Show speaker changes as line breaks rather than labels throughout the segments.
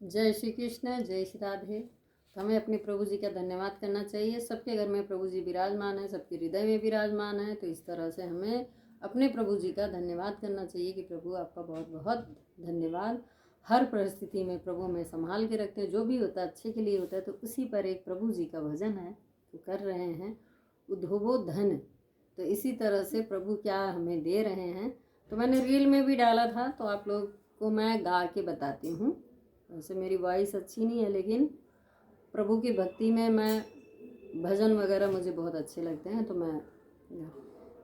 जय श्री कृष्ण, जय श्री राधे। तो हमें अपने प्रभु जी का धन्यवाद करना चाहिए। सबके घर में प्रभु जी विराजमान है, सबके हृदय में विराजमान है। तो इस तरह से हमें अपने प्रभु जी का धन्यवाद करना चाहिए कि प्रभु आपका बहुत बहुत धन्यवाद। हर परिस्थिति में प्रभु में संभाल के रखते हैं, जो भी होता है अच्छे के लिए होता है। तो उसी पर एक प्रभु जी का भजन है तो कर रहे हैं, उद्धवो धन। तो इसी तरह से प्रभु क्या हमें दे रहे हैं। तो मैंने रील में भी डाला था, तो आप लोग को मैं गा के बताती हूँ। वैसे मेरी वॉइस अच्छी नहीं है, लेकिन प्रभु की भक्ति में मैं भजन वगैरह मुझे बहुत अच्छे लगते हैं। तो मैं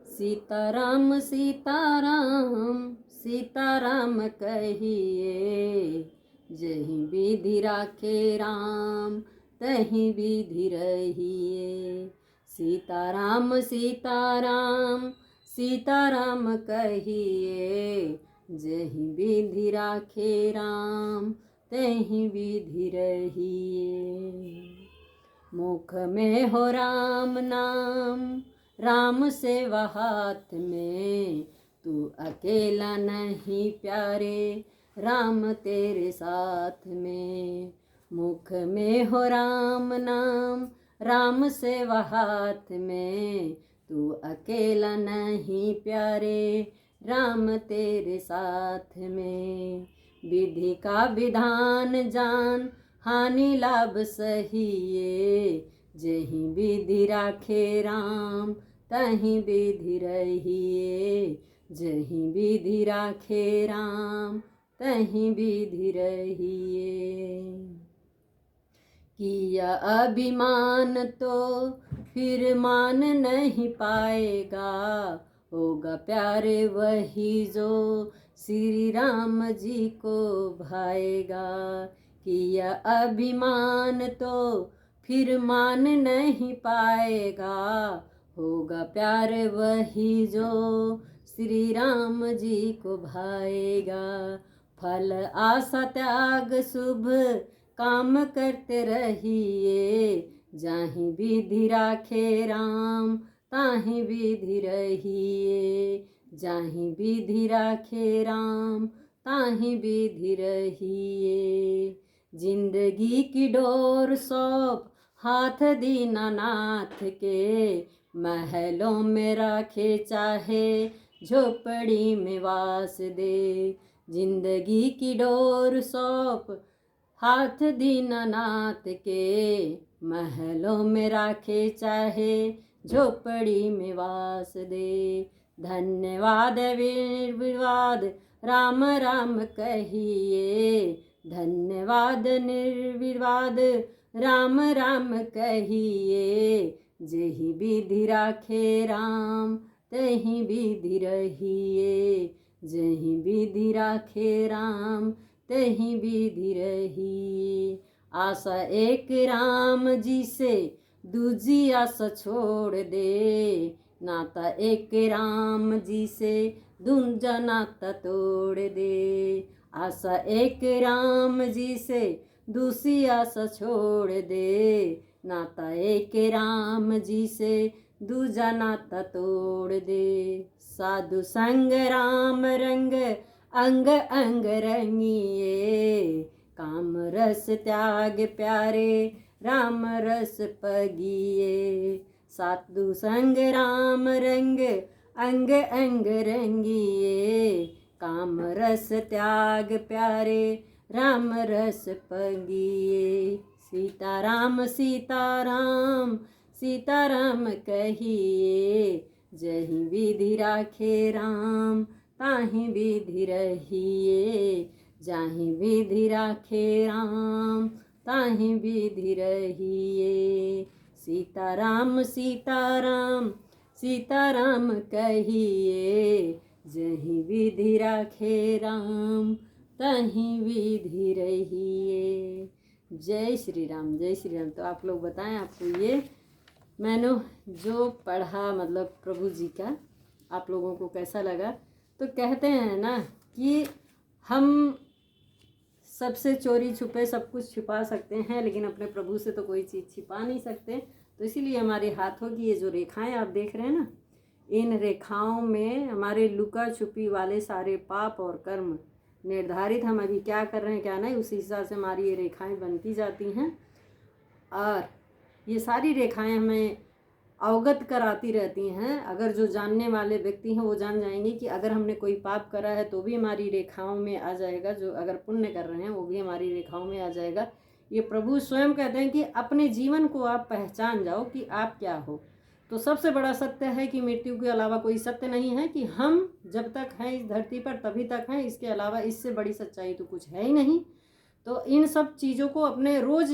सीताराम सीताराम सीताराम कहिए, जहीं विधि राखे राम तहीं विधि रहिए। सीताराम सीताराम सीताराम कहिए, जहीं विधि राखे राम तहीं विधि रहिए। मुख में हो राम नाम, राम सेवा हाथ में, तू अकेला नहीं प्यारे, राम तेरे साथ में। मुख में हो राम नाम, राम सेवा हाथ में, तू अकेला नहीं प्यारे, राम तेरे साथ में। विधि का विधान जान, हानि लाभ सहिए, जहीं विधि राखे राम तहीं विधि रहिए। जहीं विधि राखे राम तहीं विधि रहिए। किया अभिमान तो फिर मान नहीं पाएगा, होगा प्यारे वही जो श्री राम जी को भाएगा। किया अभिमान तो फिर मान नहीं पाएगा, होगा प्यार वही जो श्री राम जी को भाएगा। फल आशा त्याग शुभ काम करते रहिए, जाहीं विधि राखे राम ताहीं विधि रहिए। जाहीं विधि राखे राम ताहीं विधि रहिए। जिंदगी की डोर सौंप हाथ दीनानाथ के, महलों में राखे चाहे झोपड़ी में वास दे। जिंदगी की डोर सौंप हाथ दीनानाथ के, महलों में राखे चाहे झोपड़ी में वास दे। धन्यवाद निर्विवाद राम राम कहिए, धन्यवाद निर्विवाद राम राम कहिए। जहीं विधि राखे राम तहीं विधि रहिए। जहीं विधि राखे राम तहीं विधि रहिए। आशा एक राम जी से दूजी आशा छोड़ दे, नाता एक राम जी से दूजा नाता तोड़ दे। आशा एक राम जी से दूसरी आशा छोड़ दे, नाता एक राम जी से दूजा नाता तोड़ दे। साधु संग राम रंग अंग अंग रंगिए, काम रस त्याग प्यारे राम रस पगिए। साधु संग राम रंग अंग अंग रंगिए, काम रस त्याग प्यारे राम रस पगिए। सीताराम सीताराम सीताराम कहिए, जहीं विधि राखे राम ताहीं विधि रहिए। जाहीं विधि राखे राम ताहीं विधि रहिए। सीताराम सीताराम सीताराम कहिए, जहीं विधि राखे राम तहीं विधि रहिए। जय श्री राम, जय श्री राम। तो आप लोग बताएं, आपको ये मैंने जो पढ़ा मतलब प्रभु जी का, आप लोगों को कैसा लगा। तो कहते हैं ना कि हम सबसे चोरी छुपे सब कुछ छुपा सकते हैं, लेकिन अपने प्रभु से तो कोई चीज़ छिपा नहीं सकते। तो इसीलिए हमारे हाथों की ये जो रेखाएं आप देख रहे हैं ना, इन रेखाओं में हमारे लुका छुपी वाले सारे पाप और कर्म निर्धारित हम अभी क्या कर रहे हैं क्या नहीं, उसी हिसाब से हमारी ये रेखाएं बनती जाती हैं। और ये सारी रेखाएं हमें अवगत कराती रहती हैं। अगर जो जानने वाले व्यक्ति हैं वो जान जाएंगे कि अगर हमने कोई पाप करा है तो भी हमारी रेखाओं में आ जाएगा, जो अगर पुण्य कर रहे हैं वो भी हमारी रेखाओं में आ जाएगा। ये प्रभु स्वयं कहते हैं कि अपने जीवन को आप पहचान जाओ कि आप क्या हो। तो सबसे बड़ा सत्य है कि मृत्यु के अलावा कोई सत्य नहीं है, कि हम जब तक हैं इस धरती पर तभी तक हैं, इसके अलावा इससे बड़ी सच्चाई तो कुछ है ही नहीं। तो इन सब चीज़ों को अपने रोज़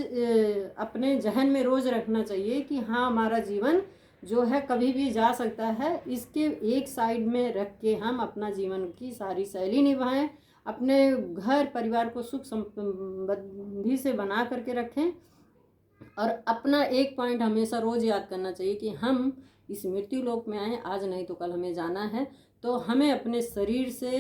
अपने जहन में रोज़ रखना चाहिए कि हाँ, हमारा जीवन जो है कभी भी जा सकता है। इसके एक साइड में रख के हम अपना जीवन की सारी शैली निभाएं, अपने घर परिवार को सुख समृद्धि से बना करके रखें। और अपना एक पॉइंट हमेशा रोज़ याद करना चाहिए कि हम इस मृत्यु लोक में आए, आज नहीं तो कल हमें जाना है। तो हमें अपने शरीर से,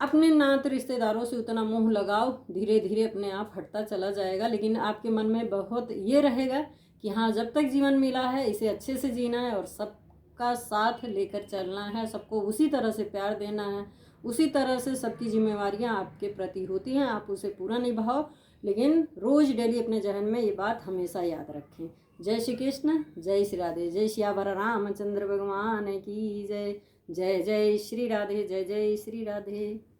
अपने नाते रिश्तेदारों से उतना मोह लगाओ, धीरे धीरे अपने आप हटता चला जाएगा। लेकिन आपके मन में बहुत ये रहेगा कि हाँ, जब तक जीवन मिला है इसे अच्छे से जीना है और सबका साथ लेकर चलना है, सबको उसी तरह से प्यार देना है, उसी तरह से सबकी जिम्मेवारियां आपके प्रति होती हैं, आप उसे पूरा निभाओ। लेकिन रोज़ डेली अपने जहन में ये बात हमेशा याद रखें। जय श्री कृष्ण, जय श्री राधे, जय श्यावर रामचंद्र भगवान की जय। जय जय श्री राधे, जय जय श्री राधे।